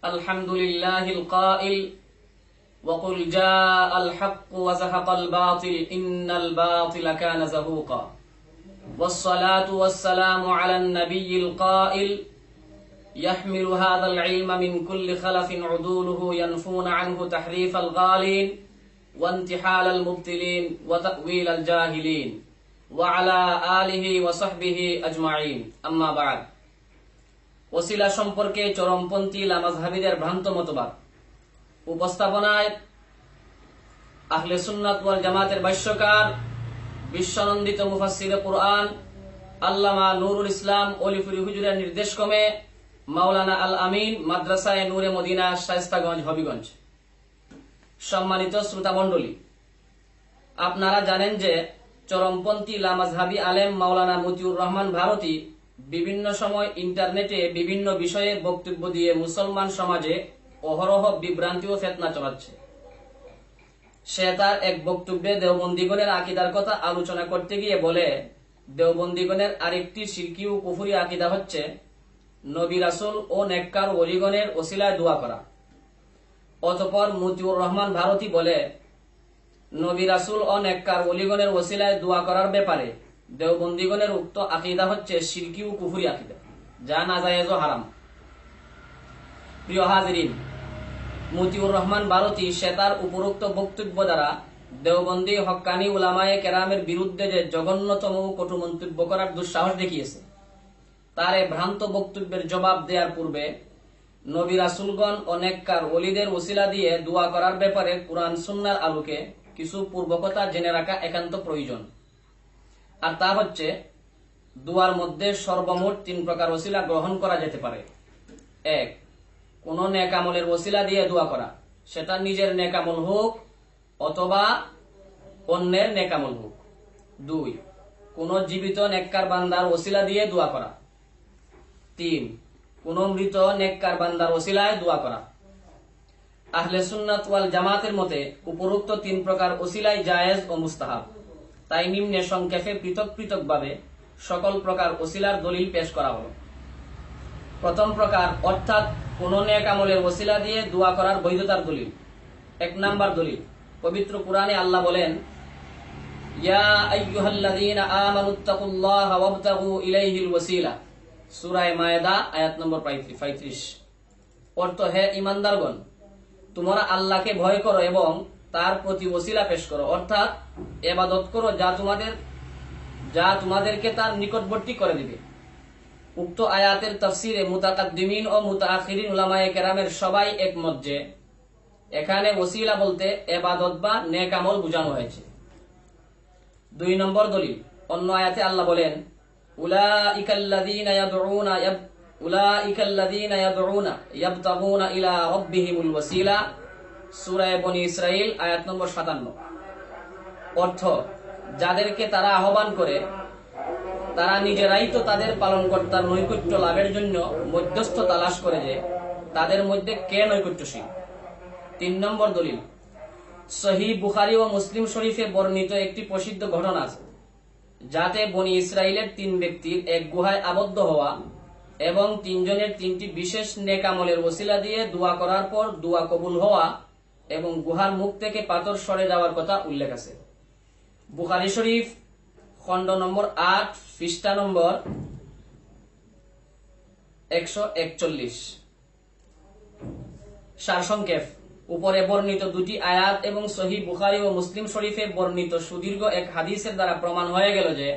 الحمد لله القائل وقل جاء الحق وزهق الباطل إن الباطل كان زهوقا والصلاة والسلام على النبي القائل يحمل هذا العلم من كل خلف عدوله ينفون عنه تحريف الغالين وانتحال المبتلين وتأويل الجاهلين وعلى آله وصحبه أجمعين أما بعد ওসিলা সম্পর্কে চরমপন্থী লামাযহাবীদের ভ্রান্ত মতবাদ উপস্থাপনায় আহলে সুন্নাত ওয়াল জামাতের ভাষ্যকার বিশ্বনন্দিত মুফাসসিরে কুরআন আল্লামা নুরুল ইসলাম ওলিপুরি হুজুরের নির্দেশক্রমে মাওলানা আল আমিন মাদ্রাসায়ে নূরে মদিনা শায়েস্তাগঞ্জ হবিগঞ্জ। সম্মানিত শ্রোতা মণ্ডলী, আপনারা জানেন যে চরমপন্থী লামাযহাবী আলেম মাওলানা মতিউর রহমান ভারতী বিভিন্ন সময় ইন্টারনেটে বিভিন্ন বিষয়ে বক্তব্য দিয়ে মুসলমান সমাজে অহরহ বিভ্রান্তি ও ফিতনা চলাচ্ছে। সে তার এক বক্তব্যে দেওবন্দীগণের আকীদার কথা আলোচনা করতে গিয়ে বলে, দেওবন্দীগণের আরেকটি শিরকি ও কুফরি আকীদা হচ্ছে নবী রাসূল ও নেককার ওলিগণের ওসিলায় দোয়া করা। অতঃপর মতিউর রহমান ভারতী বলে, নবী রাসূল ও নেককার ওলিগণের ওসিলায় দোয়া করার ব্যাপারে দেওবন্দীগণের উক্ত আকীদা হচ্ছে শিরকি ও কুফরি আকীদা, যা নাজায়েজ ও হারাম। প্রিয় হাজিরিন, মতিউর রহমান ভারতী সে তার উপরোক্ত বক্তব্য দ্বারা দেওবন্দী হক্কানি উলামায়ে কেরামের বিরুদ্ধে যে জঘন্যতম কটু মন্তব্য করার দুঃসাহস দেখিয়েছে, তার এই ভ্রান্ত বক্তব্যের জবাব দেওয়ার পূর্বে নবী রাসূলগণ ও নেককার ওলিদের ওসিলা দিয়ে দোয়া করার ব্যাপারে কুরআন সুন্নাহর আলোকে কিছু পূর্বকথা জেনে রাখা একান্ত প্রয়োজন। আর তা হচ্ছে, দোয়ার মধ্যে সর্বমোট 3 প্রকার ওসিলা গ্রহণ করা যেতে পারে। 1. কোন নেক আমলের ওসিলা দিয়ে দোয়া করা, সেটা নিজের নেক আমল হোক অথবা অন্যের নেক আমল হোক। 2. কোন জীবিত নেককার বান্দার ওসিলা দিয়ে দোয়া করা। 3. কোন মৃত নেককার বান্দার ওসিলায় দোয়া করা। আহলে সুন্নাত ওয়াল জামাতের মতে উপরোক্ত 3 প্রকার ওসিলাই জায়েজ ও মুস্তাহাব। তাই নিম্নে সংক্ষেপে পৃথক পৃথক ভাবে সকল প্রকার ওসিলার দলিল পেশ করা হলো। প্রথম প্রকার, অর্থাৎ কোন নেক আমলের ওসিলা দিয়ে দোয়া করার বৈধতার দলিল। 1 নাম্বার দলিল, পবিত্র কুরআনে আল্লাহ বলেন, ইয়া আইয়ুহাল্লাযীনা আমানুত্তাকুল্লাহা ওয়াবতাগু ইলাইহিল ওয়াসিলা, সূরা মায়েদা আয়াত নম্বর 35। অর্থ, হে ঈমানদারগণ, তোমরা আল্লাহকে ভয় করো এবং তার প্রতি ওসিলা পেশ করো, অর্থাৎ ইবাদত করো যা তোমাদেরকে তার নিকটবর্তী করে দিবে। উক্ত আয়াতের তাফসিরে মুতাকাদ্দিমিন ও মুতাআখিরিন উলামায়ে কেরামের সবাই একমত যে এখানে ওসিলা বলতে ইবাদত বা নেক আমল বোঝানো হয়েছে। 2 নম্বর দলিল, অন্য আয়াতে আল্লাহ বলেন, উলাইকাল্লাযীনা ইয়াদউনা ইয়াবতাগুনা ইলা রাব্বিহিমুল ওয়াসিলা, সূরা বনী ইসরাঈল আয়াত নম্বর 57। অর্থ, যাদেরকে তারা আহ্বান করে তারা নিজেরাই তো তাদের পালনকর্তার নৈকট্য লাভের জন্য মধ্যস্থ তালাশ করে যে তাদের মধ্যে কে নৈকট্যশীল। 3 নম্বর দলিল, সহিহ বুখারী ও মুসলিম শরীফে বর্ণিত একটি প্রসিদ্ধ ঘটনা আছে, যাতে বনী ইসরাইলের 3 ব্যক্তির এক গুহায় আবদ্ধ হওয়া এবং 3 জনের 3টি বিশেষ নেক আমলের ওসিলা দিয়ে দোয়া করার পর দোয়া কবুল হওয়া এবং গুহার মুখ থেকে পাথর সরে যাওয়ার কথা উল্লেখ আছে। বুখারী শরীফ খণ্ড নম্বর 8 পৃষ্ঠা নম্বর 141। সারসংক্ষেপ, উপরে বর্ণিত 2টি আয়াত এবং সহিহ বুখারী ও মুসলিম শরীফে বর্ণিত সুদীর্ঘ এক হাদিসের দ্বারা প্রমাণ হয়ে গেল যে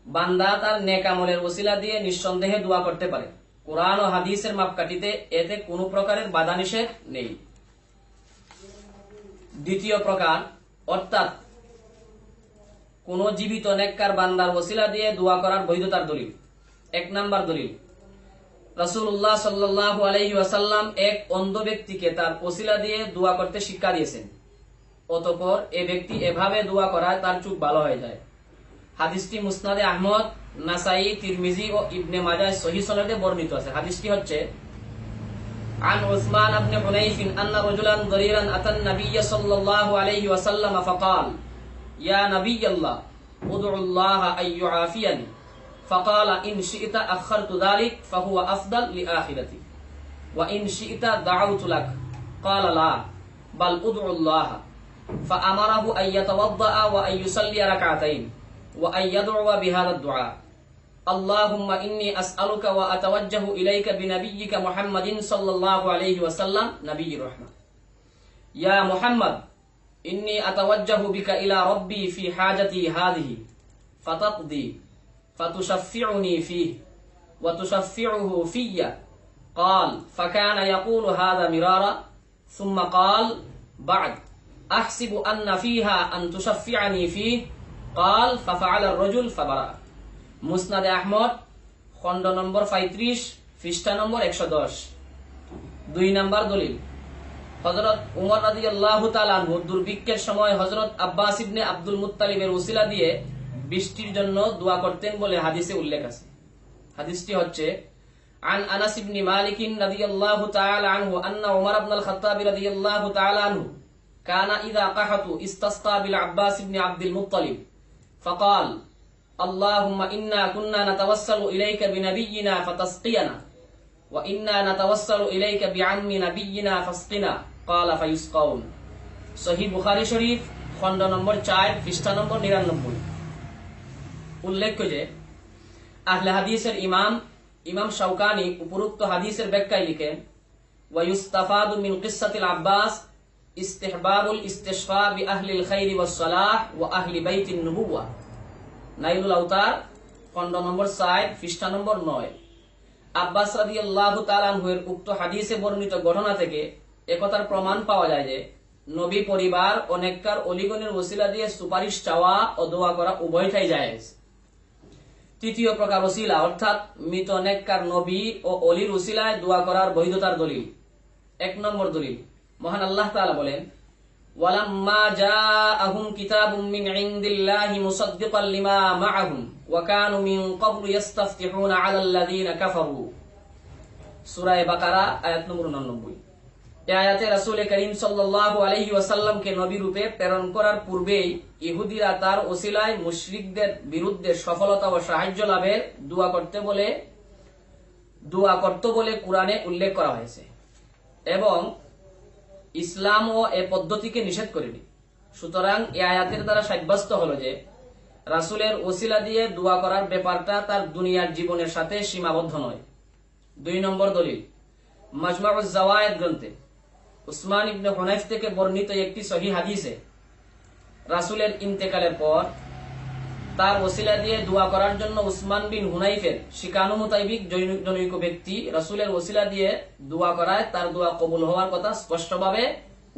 বান্দা তার নেক আমলের ওসিলা দিয়ে নিঃসন্দেহে দোয়া করতে পারে। কুরআন ও হাদিসের মাপকাঠিতে এতে কোনো প্রকারের বাধা নিষেধ নেই। দ্বিতীয় প্রকার, অর্থাৎ কোন জীবিত নেককার বান্দার ওসিলা দিয়ে দোয়া করার বৈধতার দলিল। 1 নাম্বার দলিল, রাসূলুল্লাহ সাল্লাল্লাহু আলাইহি ওয়াসাল্লাম এক অন্ধ ব্যক্তিকে তার ওসিলা দিয়ে দোয়া করতে শিক্ষা দিয়েছেন। অতঃপর এ ব্যক্তি এভাবে দোয়া করায় তার চোখ ভালো হয়ে যায়। হাদিসটি মুসনাদে আহমদ, নাসাই, তিরমিজি ও ইবনে মাজাহ সহিহ সনদে বর্ণিত আছে। হাদিসটি হচ্ছে, عن عثمان بن حنيف أن رجلا ضريرا أتى النبي صلى الله عليه وسلم فقال يا نبي الله ادعو الله أن يعافيني فقال إن شئت أخرت ذلك فهو أفضل لآخرتي। ওয়া ইন শি'তা দাউতু লাক ক্বালা লা বাল উদউল্লাহ فأمره أن يتوضأ وأن يصلي ركعتين وأن يدعو بهذا الدعاء اللهم إني أسألك وأتوجه إليك بنبيك محمد صلى الله عليه وسلم نبي الرحمة يا محمد إني أتوجه بك إلى ربي في حاجتي هذه فتقضي فتشفعني فيه وتشفعه في قال فكان يقول هذا مرارا ثم قال بعد أحسب أن فيها أن تشفعني فيه قال ففعل الرجل فبرأ মুসনাদে আহমদ খণ্ড নম্বর 35 পৃষ্ঠা নম্বর 110 2 নম্বর দলিল হযরত উমর রাদিয়াল্লাহু তাআলা আনহু দুর্ভিক্ষের সময় হযরত আব্বাস ইবনে আব্দুল মুত্তালিবের ওসিলা দিয়ে বৃষ্টির জন্য দোয়া করতেন বলে হাদিসে উল্লেখ আছে। হাদিসটি হচ্ছে عن أنس بن مالك رضي الله تعالى عنه أن عمر بن الخطاب رضي الله تعالى عنه كان إذا قحط استسقى بالعباس بن عبد المطلب فقال اللهم إنا كنا نتوسل إليك بنبينا فتسقينا وإنا نتوسل إليك بعم نبينا فاسقنا قال فيسقون সহিহ বুখারী শরীফ খণ্ড নম্বর 4 পৃষ্ঠা নম্বর 99। উল্লেখ্য যে আহলে হাদিসের ইমাম শাওকানি উপরোক্ত হাদিসের ব্যাখ্যায় লিখেন ওয়া ইউস্তাফাদু মিন কিসসাতিল আব্বাস ইস্তিহবাবুল ইস্তিশফা বিআহলিল খাইরি ওয়াস সালাহ ওয়া আহলি বাইতিন নবুওয়া নাইলুল আওতার খণ্ড নম্বর 4 পৃষ্ঠা নম্বর 9। আব্বাস রাদিয়াল্লাহু তাআলা আনহুর উক্ত হাদিসে বর্ণিত ঘটনা থেকে একথার প্রমাণ পাওয়া যায় যে নবী পরিবার ও নেককার অলিগণের ওসিলা দিয়ে সুপারিশ চাওয়া ও দোয়া করা উভয়টাই জায়েজ। তৃতীয় প্রকার ওসিলা অর্থাৎ মৃত নেককার নবী ও অলির ওসিলায় দোয়া করার বৈধতার দলিল। 1 নম্বর দলিল মহান আল্লাহ তাআলা বলেন ওয়ালাম্মা জাআহুম কিতাবুম মিন ইনদিল্লাহি মুসাদ্দিকাল লিমা মাআহুম ওয়া কানু মিন ক্বাবলু ইস্তাফতিহুনা আলাল্লাযিনা কাফারু সূরা বাকারা আয়াত নম্বর 99। এই আয়াতে রাসূল করিম সাল্লাল্লাহু আলাইহি ওয়াসাল্লামকে নবী রূপে প্রেরণ করার পূর্বেই ইহুদিরা তার ওসিলায় মুশরিকদের বিরুদ্ধে সফলতা ও সাহায্য লাভের দোয়া করতে বলে কুরআনে উল্লেখ করা হয়েছে এবং ইসলামও এই পদ্ধতিকে নিষেধ করেনি। সুতরাং এই আয়াতের দ্বারা সাব্যস্ত হলো যে রাসূলের ওসিলা দিয়ে দোয়া করার ব্যাপারটা তার দুনিয়ার জীবনের সাথে সীমাবদ্ধ নয়। 2 নম্বর দলিল মাজমাউজ জাওয়ায়েদ গ্রন্থে উসমান ইবনে হুনাইফ থেকে বর্ণিত একটি সহিহ হাদিসে রাসূলের ইন্তেকালের পর তার ওসিলা দিয়ে দোয়া করার জন্য উসমান বিন হুনাইফের শিকানু মোতাবেক জনৈক ব্যক্তি রাসূলের ওসিলা দিয়ে দোয়া করায় তার দোয়া কবুল হওয়ার কথা স্পষ্টভাবে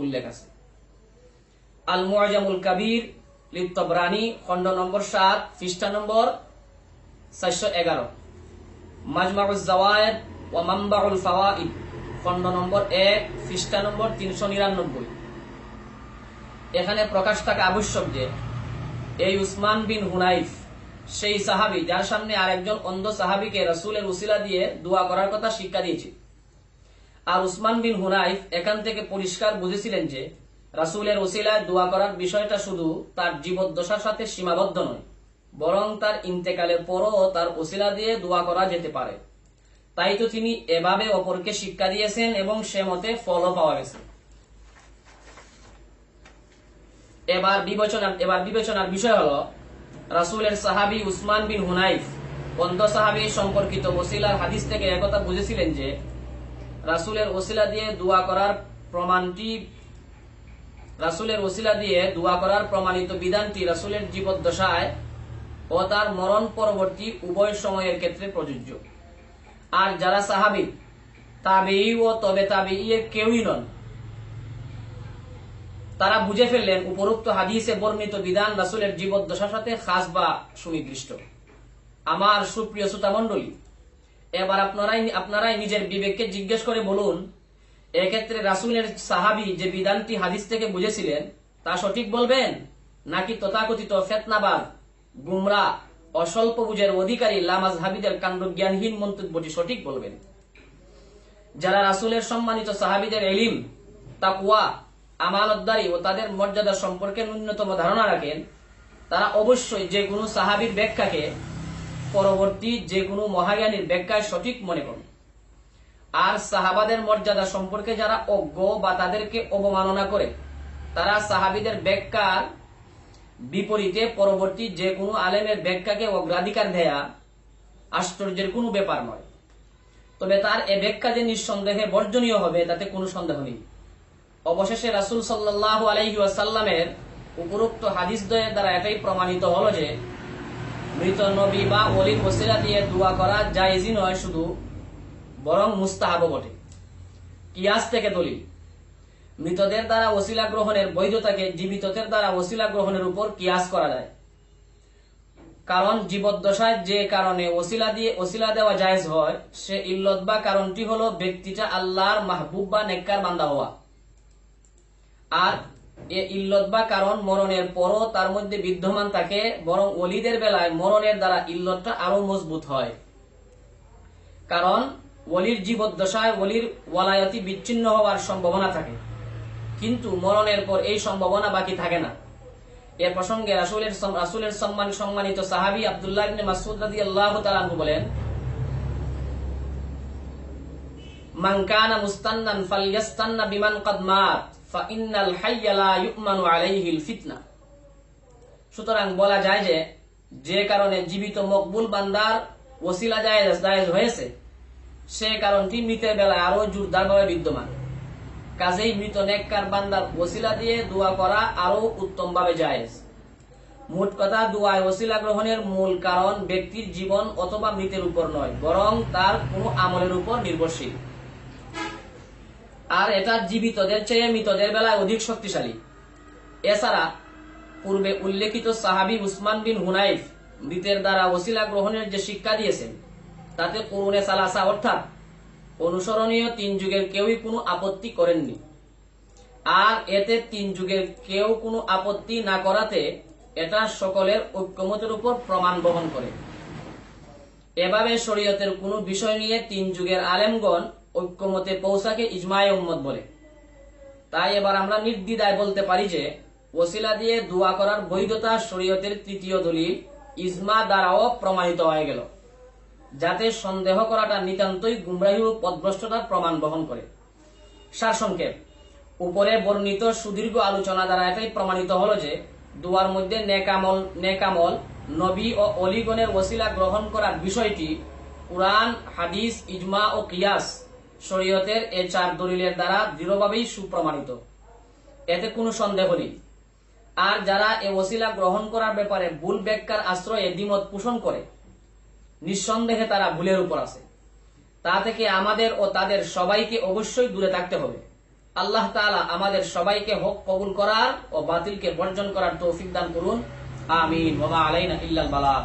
উল্লেখ আছে। আল মুআজামুল কাবীর লিত-তাবরানী খণ্ড নম্বর 7 পৃষ্ঠা নম্বর 411, মাজমাউজ জাওয়ায়েদ ওয়া মানবাউল ফাওয়াইদ খণ্ড নম্বর 1 পৃষ্ঠা নম্বর 399। এখানে প্রকাশ থাকা আবশ্যক যে এই উসমান বিন হুনাইফ সেই সাহাবী যার সামনে আরেকজন অন্ধ সাহাবীকে রাসূলের ওসিলা দিয়ে দোয়া করার কথা শিক্ষা দিয়েছে। আর উসমান বিন হুনাইফ এখান থেকে পরিষ্কার বুঝেছিলেন যে রাসূলের ওসিলায় দোয়া করার বিষয়টা শুধু তার জীবদ্দশার সাথে সীমাবদ্ধ নয়, বরং তার ইন্তেকালের পরও তার ওসিলা দিয়ে দোয়া করা যেতে পারে। তাই তো তিনি এভাবে অপরকে শিক্ষা দিয়েছেন এবং সে মতে ফলও পাওয়া গেছে। এবার বিবেচনার বিষয় হলো রাসূলের সাহাবী উসমান বিন হুনাইফ অন্ধ সাহাবী সম্পর্কিত ওসিলার হাদিস থেকে একথা বুঝেছিলেন যে রাসূলের ওসিলা দিয়ে দোয়া করার প্রমাণিত বিধানটি রাসূলের জীবদ্দশায় ও তার মরণ পরবর্তী উভয় সময়ের ক্ষেত্রে প্রযোজ্য। আর যারা সাহাবী, তাবেঈ ও তবে তাবেঈয়ের কেউই নন, তারা বুঝে ফেললেন উপরোক্ত হাদিসে বর্ণিত বিধান রাসূলের জীবদ্দশার সাথে খাস বা সুনির্দিষ্ট। আমার সুপ্রিয় শ্রোতা মণ্ডলী, এবার আপনারাই নিজের বিবেককে জিজ্ঞেস করে বলুন, এক্ষেত্রে রাসূলের সাহাবী যে বিধানটি হাদিস থেকে বুঝেছিলেন তা সঠিক বলবেন, নাকি তথাকথিত ফিতনাবাজ, গুমরাহ, অস্বল্প বুঝের অধিকারী লামাযহাবীদের কাণ্ডজ্ঞানহীন মন্তব্যটি সঠিক বলবেন? যারা রাসূলের সম্মানিত সাহাবীদের ইলম, তাকওয়া, আমানতদারি ও তাদের মর্যাদা সম্পর্কে ন্যূনতম ধারণা রাখেন, তারা অবশ্যই যে কোনো সাহাবীর ব্যাখ্যাকে পরবর্তী যে কোনো মহাজ্ঞানীর ব্যাখ্যায় সঠিক মনে করেন। আর সাহাবাদের মর্যাদা সম্পর্কে যারা অজ্ঞ বা তাদেরকে অবমাননা করে, তারা সাহাবীদের ব্যাখ্যার বিপরীতে পরবর্তী যে কোনো আলেমের ব্যাখ্যাকে অগ্রাধিকার দেয়া আশ্চর্যের কোনো ব্যাপার নয়। তবে তার এ ব্যাখ্যা যে নিঃসন্দেহে বর্জনীয় হবে তাতে কোনো সন্দেহ নেই। অবশেষে রাসূল সাল্লাল্লাহু আলাইহি ওয়াসাল্লামের উপরোক্ত হাদিস দ্বয়ের দ্বারা এটাই প্রমাণিত হলো যে মৃত নবী বা ওলির ওসিলা দিয়ে দোয়া করা জায়েজই নয় শুধু, বরং মুস্তাহাবও বটে। কিয়াস থেকে দলিল: মৃতদের দ্বারা ওসিলা গ্রহণের বৈধতাকে জীবিতদের দ্বারা ওসিলা গ্রহণের উপর কিয়াস করা যায়। কারণ জীবদ্দশায় যে কারণে ওসিলা দেওয়া জায়েজ হয় সে ইল্লত বা কারণটি হলো ব্যক্তিটা আল্লাহর মাহবুব বা নেককার বান্দা হওয়া। আর এ ইল্লত বা কারণ মরণের পরও তার মধ্যে বিদ্যমান থাকে, বরং ওলিদের বেলায় মরণের দ্বারা ইল্লতটা আরো মজবুত হয়। কারণ ওলির জীবদ্দশায় ওলির ওয়ালায়াতি বিচ্ছিন্ন হওয়ার সম্ভাবনা থাকে, কিন্তু মরণের পর এই সম্ভাবনা বাকি থাকে না। এ প্রসঙ্গে রাসূলের সম্মানিত সাহাবী আব্দুল্লাহ ইবনে মাসউদ রাদিয়াল্লাহু তাআলা আনহু বলেন, মান কানা মুস্তান্নান ফালইস্তান্না বিমান ক্বাদ মাত ফাইন্নাল হাইয়া লা ইউমানু আলাইহিল ফিতনা। সুতরাং বলা যায় যে কারণে জীবিত মকবুল বান্দার ওসিলা জায়েজ হয়েছে সে কারণটি মৃতের বেলায় আরো জোরদারভাবে বিদ্যমান। কাজেই মৃত নেককার বান্দার ওসিলা দিয়ে দোয়া করা আরো উত্তমভাবে জায়েজ। মোট কথা, দোয়ায় ওসিলা গ্রহণের মূল কারণ ব্যক্তির জীবন অথবা মৃতের উপর নয়, বরং তার কোনো আমলের উপর নির্ভরশীল। আর এটা জীবিতদের চেয়ে মৃতদের বেলায় অধিক শক্তিশালী। এছাড়া পূর্বে উল্লেখিত সাহাবী উসমান বিন হুনাইফ মৃতের দ্বারা ওসিলা গ্রহণের যে শিক্ষা দিয়েছেন তাতে কুরুনে সালাসা অর্থাৎ অনুসরণীয় 3 যুগের কেউই কোনো আপত্তি করেননি। আর এতে 3 যুগের কেউ কোনো আপত্তি না করাতে এটা সকলের ঐক্যমতের উপর প্রমাণ বহন করে। এভাবে শরীয়তের কোনো বিষয় নিয়ে 3 যুগের আলেমগণ ঐক্যমতে পৌঁছাকে ইজমায়ে উম্মত বলে। তাই এবার আমরা নির্দ্বিধায় বলতে পারি যে ওসিলা দিয়ে দোয়া করার বৈধতা শরীয়তের তৃতীয় দলিল ইজমা দ্বারাও প্রমাণিত হয়ে গেল, যাতে সন্দেহ করাটা নিতান্তই গুমরাহী ও পথভ্রষ্টতার প্রমাণ বহন করে। সারসংক্ষেপ: উপরে বর্ণিত সুদীর্ঘ আলোচনা দ্বারা এটাই প্রমাণিত হলো যে দোয়ার মধ্যে নেকামল নবী ও অলিগণের ওসিলা গ্রহণ করার বিষয়টি কুরআন, হাদিস, ইজমা ও কিয়াস শরীয়তের এই 4 দলিলের দ্বারা দৃঢ়ভাবেই সুপ্রমাণিত, এতে কোনো সন্দেহ নেই। আর যারা এই ওসিলা গ্রহণ করার ব্যাপারে ভুল ব্যাখ্যার আশ্রয়ে দ্বিমত পোষণ করে নিঃসন্দেহে তারা ভুলের উপর আছে। তা থেকে আমাদের ও তাদের সবাইকে অবশ্যই দূরে থাকতে হবে। আল্লাহ তাআলা আমাদের সবাইকে হক কবুল করার ও বাতিলকে বর্জন করার তৌফিক দান করুন। আমিন। ওয়া মা আলাইনা ইল্লাল বালাগ।